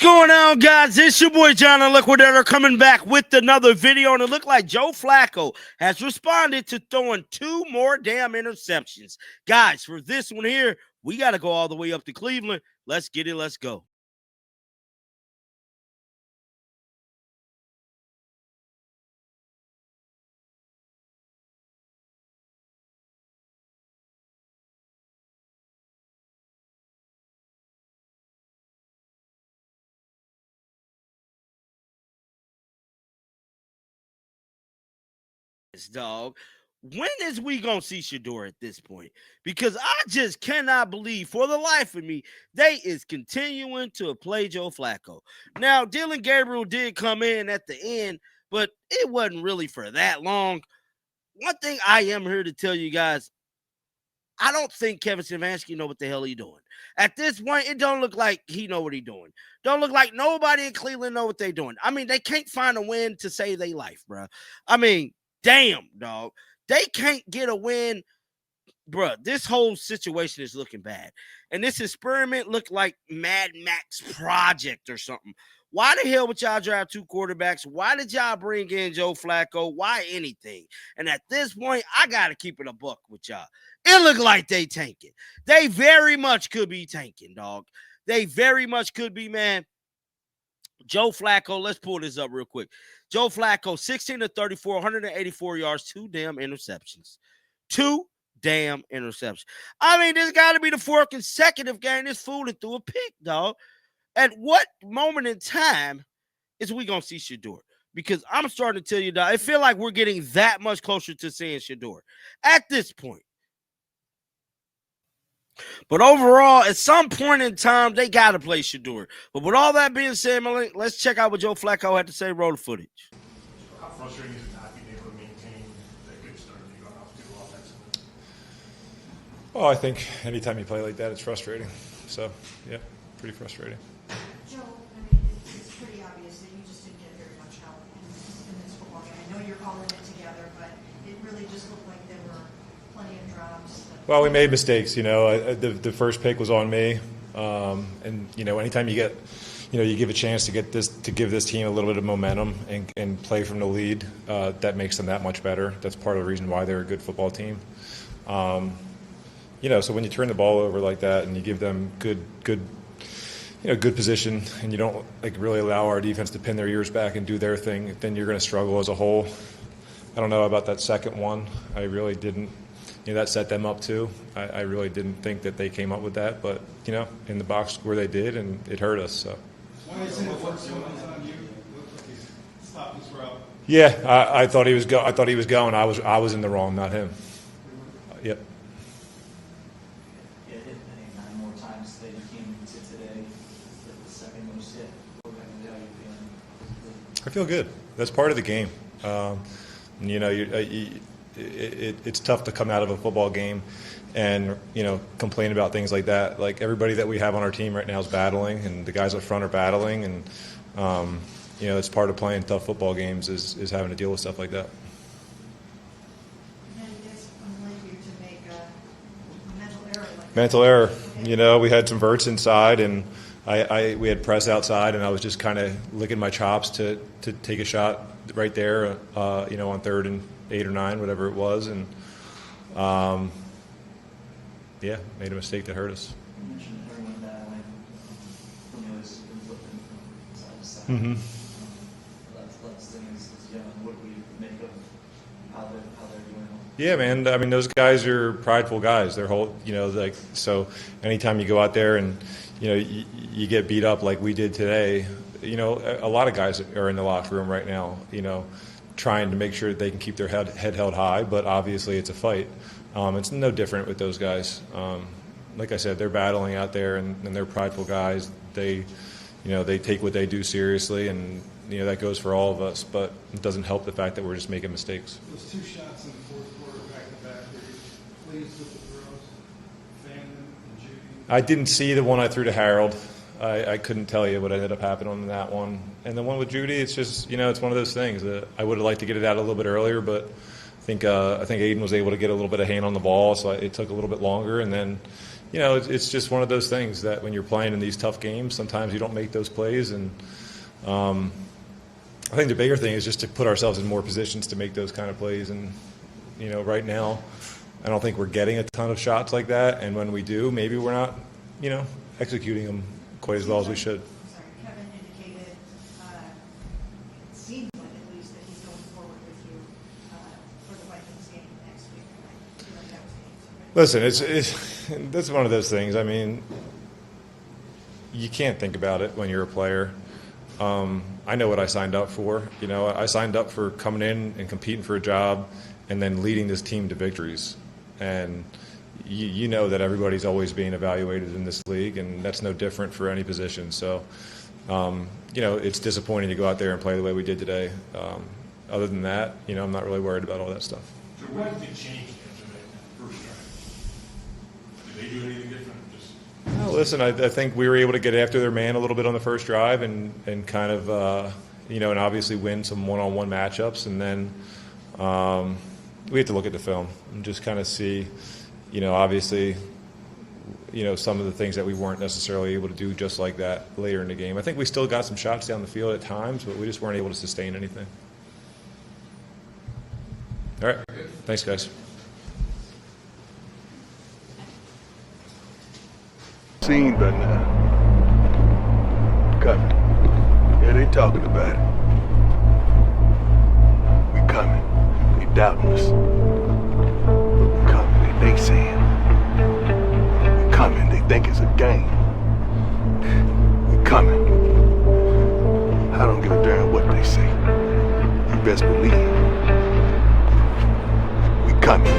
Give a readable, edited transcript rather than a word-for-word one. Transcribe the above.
going on, guys? It's your boy John and Liquidator coming back with another video, and it looked like Joe Flacco has responded to throwing 2 more damn interceptions. Guys, for this one here, we got to go all the way up to Cleveland. Let's get it. Let's go. Dog, when is we gonna see Shador at this point? Because I just cannot believe for the life of me they is continuing to play Joe Flacco. Now, Dylan Gabriel did come in at the end, but it wasn't really for that long. One thing I am here to tell you guys, I don't think Kevin STEFANSKI know what the hell he doing. At this point, it don't look like he know what he doing. Don't look like nobody in Cleveland know what they doing. I mean, they can't find a win to save their life, bro. I mean, damn, dog. They can't get a win, bro. This whole situation is looking bad. And this experiment looked like Mad Max Project or something. Why the hell would y'all draft 2 quarterbacks? Why did y'all bring in Joe Flacco? Why anything? And at this point, I got to keep it a buck with y'all. It looked like they tanking. They very much could be tanking, dog. They very much could be, man. Joe Flacco, let's pull this up real quick. Joe Flacco, 16 to 34, 184 yards, 2 damn interceptions. 2 damn interceptions. I mean, this got to be the 4th consecutive game this fool threw a pick, dog. At what moment in time is we going to see Shador? Because I'm starting to tell you, dog, I feel like we're getting that much closer to seeing Shador at this point. But overall, at some point in time, they got to play Shador. But with all that being said, Malik, let's check out what Joe Flacco had to say. Roll the footage. How frustrating is it not being able to maintain that good start that you got off to offensively? Well, I think anytime you play like that, it's frustrating. So, yeah, pretty frustrating. Joe, I mean, it's pretty obvious that you just didn't get very much help in this football game. I know you're calling it together, but it really just looked like there were plenty of drops. Well, we made mistakes. The first pick was on me, and anytime you get, you give a chance to give this team a little bit of momentum and play from the lead, that makes them that much better. That's part of the reason why they're a good football team. So when you turn the ball over like that and you give them good position, and you don't really allow our defense to pin their ears back and do their thing, then you're going to struggle as a whole. I don't know about that second one. I really didn't. That set them up too. I really didn't think that they came up with that, but in the box where they did, and it hurt us. So. Yeah, I thought he was I thought he was going. I was in the wrong, not him. Yep. Yeah, hit 9 more times that you came into today. The second most hit. How you feeling? I feel good. That's part of the game. It's tough to come out of a football game and complain about things like that. Like, everybody that we have on our team right now is battling, and the guys up front are battling, and it's part of playing tough football games is having to deal with stuff like that. And then it's unlike you to make a mental error like Mental error. We had some verts inside, and we had press outside, and I was just kind of licking my chops to take a shot right there, on 3rd and 8 or 9, whatever it was, and made a mistake that hurt us. You mentioned everyone battling. Is flipping from side to side. Mm-hmm. Last thing is young. What do we make of how they're doing? Yeah, man. I mean, those guys are prideful guys. They're so anytime you go out there and you get beat up like we did today, a lot of guys are in the locker room right now, trying to make sure that they can keep their head held high, but obviously it's a fight. It's no different with those guys. Like I said, they're battling out there, and they're prideful guys. They take what they do seriously, and that goes for all of us. But it doesn't help the fact that we're just making mistakes. Those 2 shots in the 4th quarter back to back, were you pleased with the throws? Fandon and Judy? I didn't see the one I threw to Harold. I couldn't tell you what ended up happening on that one. And the one with Judy, it's just, it's one of those things that I would have liked to get it out a little bit earlier, but I think Aiden was able to get a little bit of hand on the ball, so it took a little bit longer. And then, you know, it's just one of those things that when you're playing in these tough games, sometimes you don't make those plays. And I think the bigger thing is just to put ourselves in more positions to make those kind of plays. And, you know, right now, I don't think we're getting a ton of shots like that. And when we do, maybe we're not, you know, executing them quite as well as we should. I'm sorry, Kevin indicated, it seems like at least that he's going forward with you for the Vikings game next week. I feel like that was the answer. Listen, that's one of those things. I mean, you can't think about it when you're a player. I know what I signed up for. You know, I signed up for coming in and competing for a job and then leading this team to victories. And you know that everybody's always being evaluated in this league, and that's no different for any position. So, you know, it's disappointing to go out there and play the way we did today. Other than that, you know, I'm not really worried about all that stuff. So what did they change after that first drive? Did they do anything different? No, listen, I think we were able to get after their man a little bit on the first drive and kind of, you know, and obviously win some one-on-one matchups. And then we have to look at the film and just kind of see, you know, obviously, you know, some of the things that we weren't necessarily able to do just like that later in the game. I think we still got some shots down the field at times, but we just weren't able to sustain anything. All right. Thanks, guys. Seen by now. Coming. Yeah, they talking about it. We coming. They doubting us. But we coming. They saying. We coming. They think it's a game. We coming. I don't give a damn what they say. You best believe. We coming.